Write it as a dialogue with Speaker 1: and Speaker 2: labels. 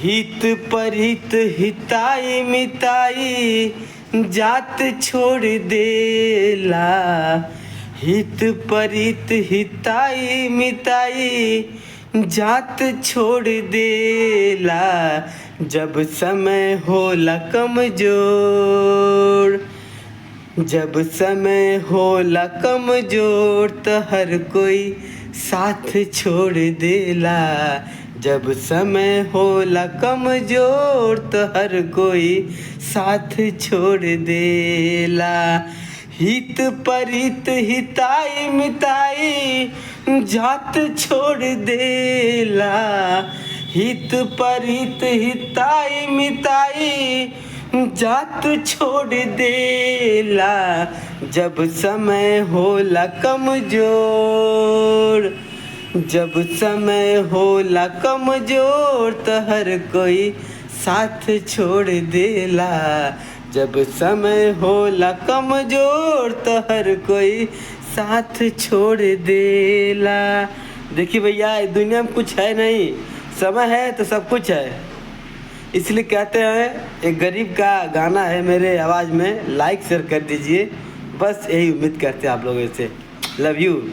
Speaker 1: हित परित हिताई मिताई जात छोड़ देला। हित परित हिताई मिताई जात छोड़ देला। जब समय होला कमजोर, जब समय होला कमजोर त हर कोई साथ छोड़ देला। जब समय होला कमजोर त हर कोई साथ छोड़ देला। हित परित हिताई मिताई जात छोड़ देला। हित परित हिताई मिताई जात छोड़ देला। जब समय होला कमजोर, जब समय होला कमजोर त हर कोई साथ छोड़ देला। जब समय होला कमजोर त हर कोई साथ छोड़ देला। देखिए भैया, दुनिया में कुछ है नहीं, समय है तो सब कुछ है। इसलिए कहते हैं, एक गरीब का गाना है मेरे आवाज़ में, लाइक शेयर कर दीजिए। बस यही उम्मीद करते हैं आप लोगों से। Love you.